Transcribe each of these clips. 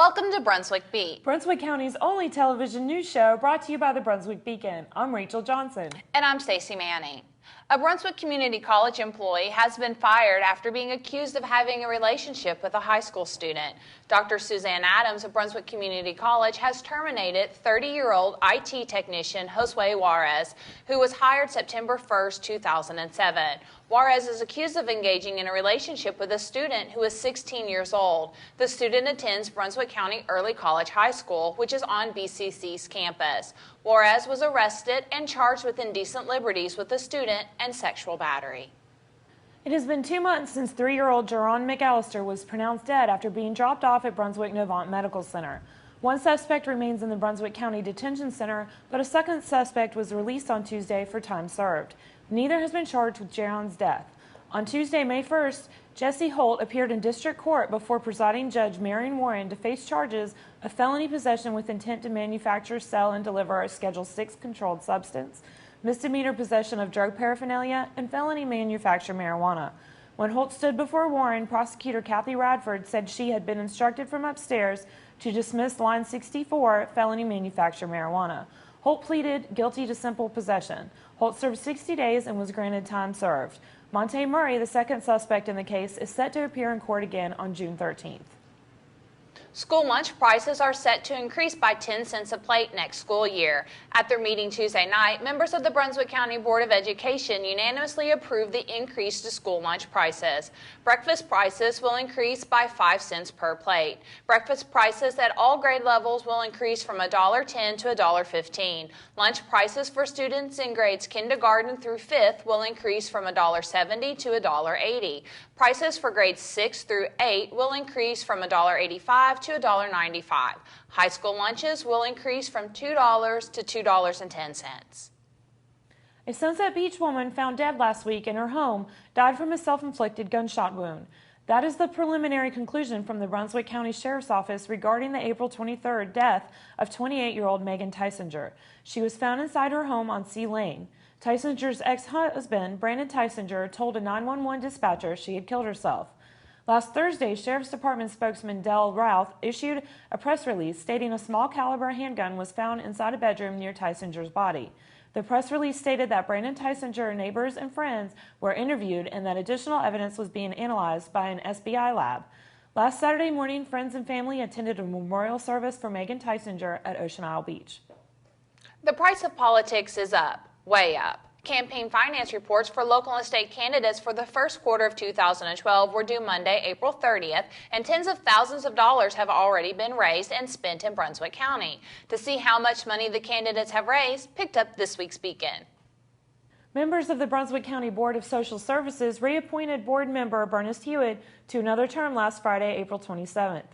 Welcome to Brunswick Beat, Brunswick County's only television news show brought to you by the Brunswick Beacon. I'm Rachel Johnson. And I'm Stacy Manning. A Brunswick Community College employee has been fired after being accused of having a relationship with a high school student. Dr. Suzanne Adams of Brunswick Community College has terminated 30-year-old IT technician Josue Juarez, who was hired September 1st, 2007. Juarez is accused of engaging in a relationship with a student who is 16 years old. The student attends Brunswick County Early College High School, which is on BCC's campus. Juarez was arrested and charged with indecent liberties with the student and sexual battery. It has been 2 months since 3-year-old Jerron McAllister was pronounced dead after being dropped off at Brunswick Novant Medical Center. One suspect remains in the Brunswick County Detention Center, but a second suspect was released on Tuesday for time served. Neither has been charged with Jerron's death. On Tuesday, May 1st, Jesse Holt appeared in district court before presiding judge Marion Warren to face charges of felony possession with intent to manufacture, sell, and deliver a Schedule 6 controlled substance, misdemeanor possession of drug paraphernalia, and felony manufacture marijuana. When Holt stood before Warren, prosecutor Kathy Radford said she had been instructed from upstairs to dismiss line 64, felony manufacture marijuana. Holt pleaded guilty to simple possession. Holt served 60 days and was granted time served. Monte Murray, the second suspect in the case, is set to appear in court again on June 13th. School lunch prices are set to increase by 10 cents a plate next school year. At their meeting Tuesday night, members of the Brunswick County Board of Education unanimously approved the increase to school lunch prices. Breakfast prices will increase by 5 cents per plate. Breakfast prices at all grade levels will increase from $1.10 to $1.15. Lunch prices for students in grades kindergarten through 5th will increase from $1.70 to $1.80. Prices for grades 6 through 8 will increase from $1.85 to $1.95. High school lunches will increase from $2 to $2.10. A Sunset Beach woman found dead last week in her home died from a self-inflicted gunshot wound. That is the preliminary conclusion from the Brunswick County Sheriff's Office regarding the April 23rd death of 28-year-old Megan Tysinger. She was found inside her home on Sea Lane. Tysinger's ex-husband, Brandon Tysinger, told a 911 dispatcher she had killed herself. Last Thursday, Sheriff's Department spokesman Dell Routh issued a press release stating a small caliber handgun was found inside a bedroom near Tysinger's body. The press release stated that Brandon Tysinger, neighbors, and friends were interviewed and that additional evidence was being analyzed by an SBI lab. Last Saturday morning, friends and family attended a memorial service for Megan Tysinger at Ocean Isle Beach. The price of politics is up, way up. Campaign finance reports for local and state candidates for the first quarter of 2012 were due Monday, April 30th, and tens of thousands of dollars have already been raised and spent in Brunswick County. To see how much money the candidates have raised, picked up this week's Beacon. Members of the Brunswick County Board of Social Services reappointed board member Ernest Hewitt to another term last Friday, April 27th.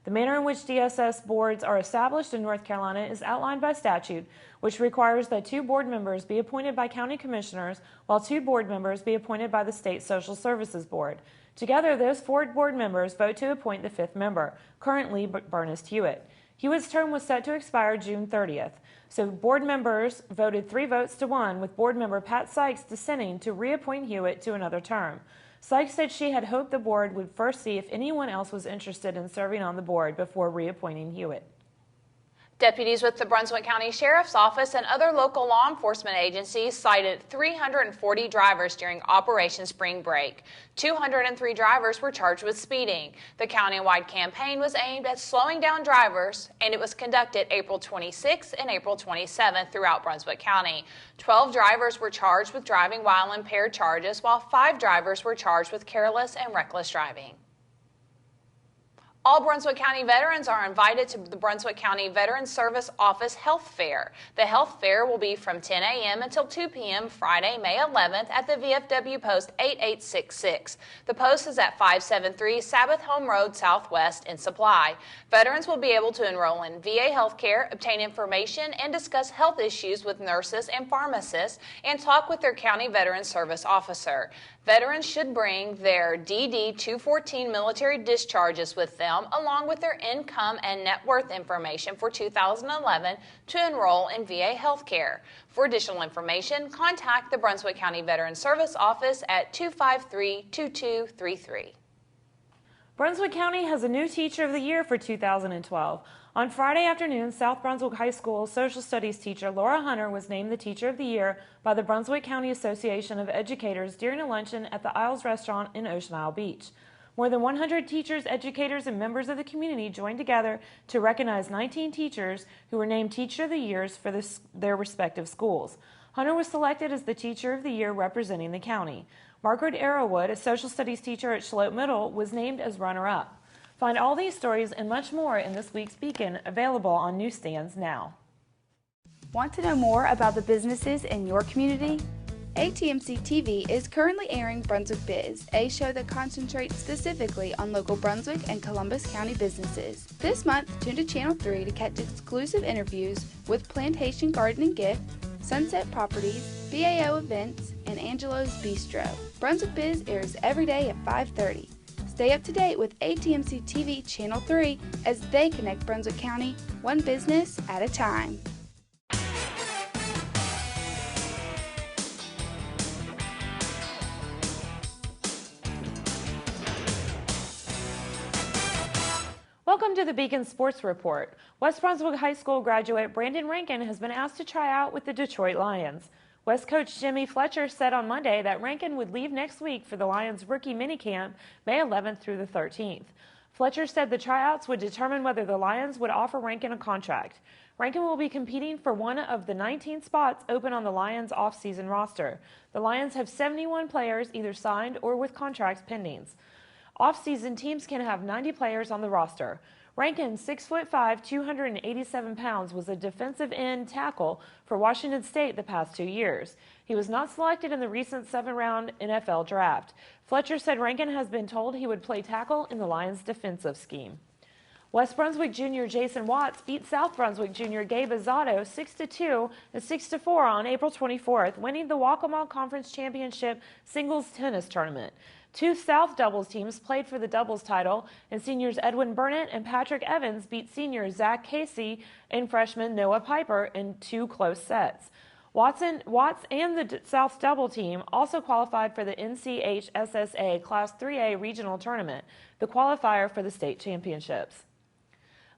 The manner in which DSS boards are established in North Carolina is outlined by statute, which requires that 2 board members be appointed by county commissioners, while 2 board members be appointed by the State Social Services Board. Together, those 4 board members vote to appoint the 5th member, currently Ernest Hewitt. Hewitt's term was set to expire June 30th, so board members voted 3 votes to 1, with board member Pat Sykes dissenting to reappoint Hewitt to another term. Sykes said she had hoped the board would first see if anyone else was interested in serving on the board before reappointing Hewitt. Deputies with the Brunswick County Sheriff's Office and other local law enforcement agencies cited 340 drivers during Operation Spring Break. 203 drivers were charged with speeding. The county-wide campaign was aimed at slowing down drivers, and it was conducted April 26th and April 27th throughout Brunswick County. 12 drivers were charged with driving while impaired charges, while 5 drivers were charged with careless and reckless driving. All Brunswick County veterans are invited to the Brunswick County Veterans Service Office Health Fair. The Health Fair will be from 10 a.m. until 2 p.m. Friday, May 11th at the VFW Post 8866. The post is at 573 Sabbath Home Road Southwest in Supply. Veterans will be able to enroll in VA healthcare, obtain information, and discuss health issues with nurses and pharmacists, and talk with their county Veterans Service officer. Veterans should bring their DD-214 military discharges with them, along with their income and net worth information for 2011 to enroll in VA healthcare. For additional information, contact the Brunswick County Veterans Service Office at 253-2233. Brunswick County has a new Teacher of the Year for 2012. On Friday afternoon, South Brunswick High School social studies teacher Laura Hunter was named the Teacher of the Year by the Brunswick County Association of Educators during a luncheon at the Isles Restaurant in Ocean Isle Beach. More than 100 teachers, educators, and members of the community joined together to recognize 19 teachers who were named Teacher of the Years for their respective schools. Hunter was selected as the Teacher of the Year representing the county. Margaret Arrowwood, a social studies teacher at Schlote Middle, was named as runner-up. Find all these stories and much more in this week's Beacon, available on newsstands now. Want to know more about the businesses in your community? ATMC TV is currently airing Brunswick Biz, a show that concentrates specifically on local Brunswick and Columbus County businesses. This month, tune to Channel 3 to catch exclusive interviews with Plantation Garden and Gift, Sunset Properties, BAO Events, and Angelo's Bistro. Brunswick Biz airs every day at 5:30. Stay up to date with ATMC TV Channel 3 as they connect Brunswick County one business at a time. Welcome to the Beacon Sports Report. West Brunswick High School graduate Brandon Rankin has been asked to try out with the Detroit Lions. West coach Jimmy Fletcher said on Monday that Rankin would leave next week for the Lions rookie minicamp May 11th through the 13th. Fletcher said the tryouts would determine whether the Lions would offer Rankin a contract. Rankin will be competing for one of the 19 spots open on the Lions off-season roster. The Lions have 71 players either signed or with contracts pending. Off-season teams can have 90 players on the roster. Rankin, 6'5", 287 pounds, was a defensive end tackle for Washington State the past 2 years. He was not selected in the recent 7th-round NFL draft. Fletcher said Rankin has been told he would play tackle in the Lions' defensive scheme. West Brunswick junior Jason Watts beat South Brunswick junior Gabe Azzato 6-2 and 6-4 on April 24th, winning the Waccamaw Conference Championship singles tennis tournament. Two South doubles teams played for the doubles title, and seniors Edwin Burnett and Patrick Evans beat seniors Zach Casey and freshman Noah Piper in 2 close sets. Watts and the South double team also qualified for the NCHSSA Class 3A regional tournament, the qualifier for the state championships.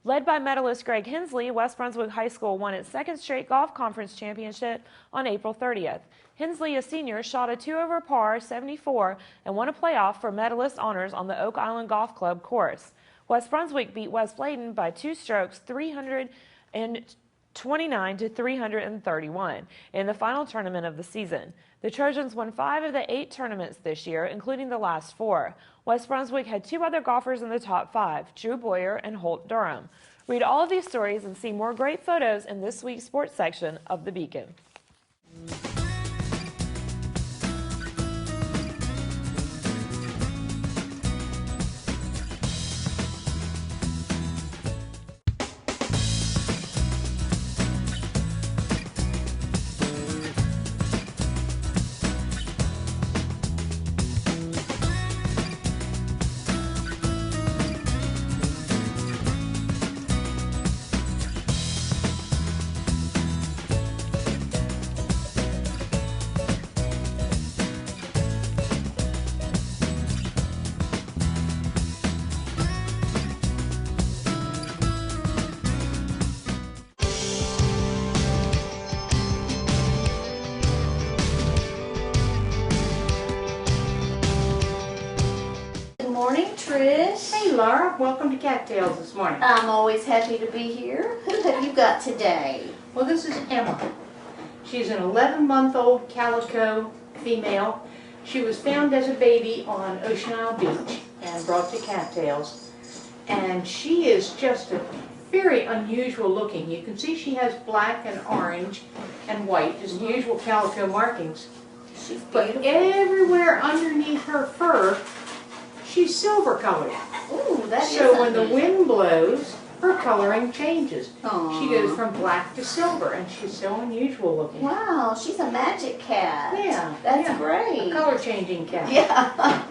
Led by medalist Greg Hensley, West Brunswick High School won its 2nd straight golf conference championship on April 30th. Hensley, a senior, shot a 2-over par 74 and won a playoff for medalist honors on the Oak Island Golf Club course. West Brunswick beat West Bladen by 2 strokes, 329 to 331, in the final tournament of the season. The Trojans won 5 of the 8 tournaments this year, including the last 4. West Brunswick had 2 other golfers in the top 5, Drew Boyer and Holt Durham. Read all of these stories and see more great photos in this week's sports section of the Beacon. Morning, Trish. Hey, Laura. Welcome to Cattails this morning. I'm always happy to be here. Who have you got today? Well, this is Emma. She's an 11-month-old calico female. She was found as a baby on Ocean Isle Beach and brought to Cattails. And she is just a very unusual looking. You can see she has black and orange and white, just usual calico markings. She's But beautiful. everywhere underneath her fur, she's silver colored. Ooh, that is So when the unusual. wind blows, her coloring changes. Aw. She goes from black to silver, and she's so unusual looking. Wow, she's a magic cat. Yeah, That's yeah. great. A color changing cat. Yeah.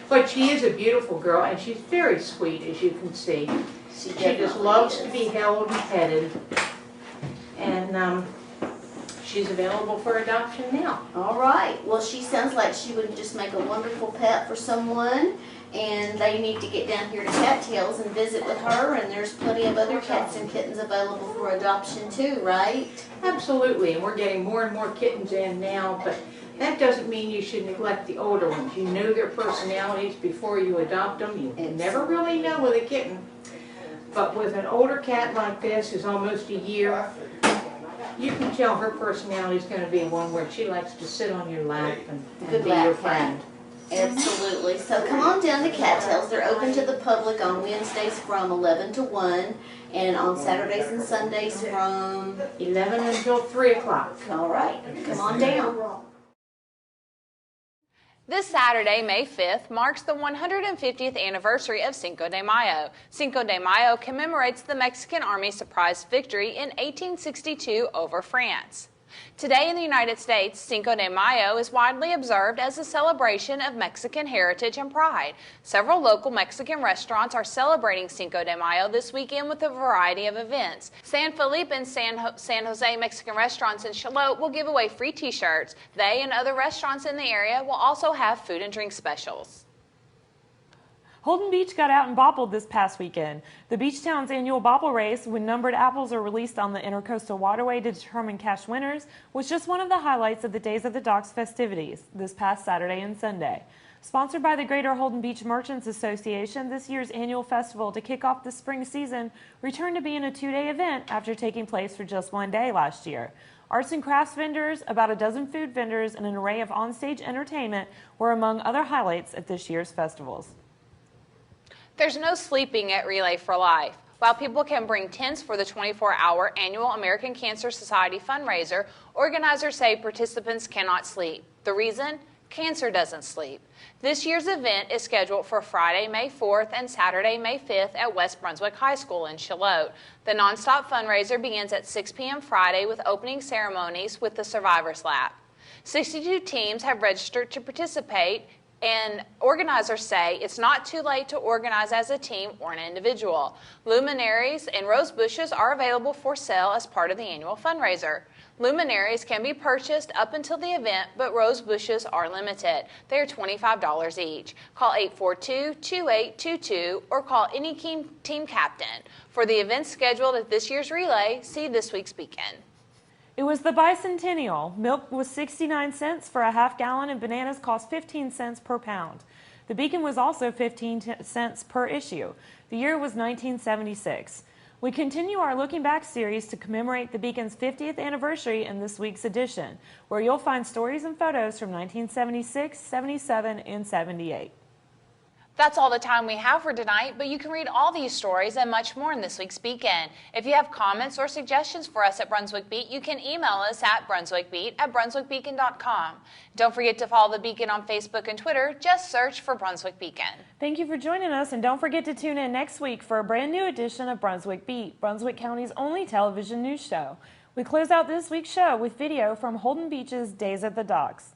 But she is a beautiful girl, and she's very sweet, as you can see. She She just definitely loves is. to be held and petted. And she's available for adoption now. All right. Well, she sounds like she would just make a wonderful pet for someone. And they need to get down here to Cattails and visit with her. And there's plenty of other cats and kittens available for adoption too, right? Absolutely, and we're getting more and more kittens in now, but that doesn't mean you should neglect the older ones. You know their personalities before you adopt them. You never really know with a kitten. But with an older cat like this, who's almost a year, you can tell her personality is going to be one where she likes to sit on your lap and be your friend. Absolutely. So come on down to Cattails. They're open to the public on Wednesdays from 11 to 1 and on Saturdays and Sundays from 11 until 3 o'clock. All right. Come on down. This Saturday, May 5th, marks the 150th anniversary of Cinco de Mayo. Cinco de Mayo commemorates the Mexican Army's surprise victory in 1862 over France. Today in the United States, Cinco de Mayo is widely observed as a celebration of Mexican heritage and pride. Several local Mexican restaurants are celebrating Cinco de Mayo this weekend with a variety of events. San Felipe and San Jose Mexican restaurants in Charlotte will give away free t-shirts. They and other restaurants in the area will also have food and drink specials. Holden Beach got out and boppled this past weekend. The beach town's annual bopple race, when numbered apples are released on the Intercoastal Waterway to determine cash winners, was just one of the highlights of the Days of the Docks festivities this past Saturday and Sunday. Sponsored by the Greater Holden Beach Merchants Association, this year's annual festival to kick off the spring season returned to being a two-day event after taking place for just one day last year. Arts and crafts vendors, about a dozen food vendors, and an array of onstage entertainment were among other highlights at this year's festivals. There's no sleeping at Relay for Life. While people can bring tents for the 24-hour annual American Cancer Society fundraiser, organizers say participants cannot sleep. The reason? Cancer doesn't sleep. This year's event is scheduled for Friday, May 4th and Saturday, May 5th at West Brunswick High School in Charlotte. The nonstop fundraiser begins at 6 p.m. Friday with opening ceremonies with the Survivors Lap. 62 teams have registered to participate, and organizers say it's not too late to organize as a team or an individual. Luminaries and rose bushes are available for sale as part of the annual fundraiser. Luminaries can be purchased up until the event, but rose bushes are limited. They are $25 each. Call 842-2822 or call any team captain. For the events scheduled at this year's relay, see this week's beacon. It was the bicentennial. Milk was 69 cents for a half gallon and bananas cost 15 cents per pound. The beacon was also 15 cents per issue. The year was 1976. We continue our Looking Back series to commemorate the beacon's 50th anniversary in this week's edition, where you'll find stories and photos from 1976, 77, and 78. That's all the time we have for tonight, but you can read all these stories and much more in this week's Beacon. If you have comments or suggestions for us at Brunswick Beat, you can email us at brunswickbeat@brunswickbeacon.com. Don't forget to follow the Beacon on Facebook and Twitter. Just search for Brunswick Beacon. Thank you for joining us, and don't forget to tune in next week for a brand new edition of Brunswick Beat, Brunswick County's only television news show. We close out this week's show with video from Holden Beach's Days at the Docks.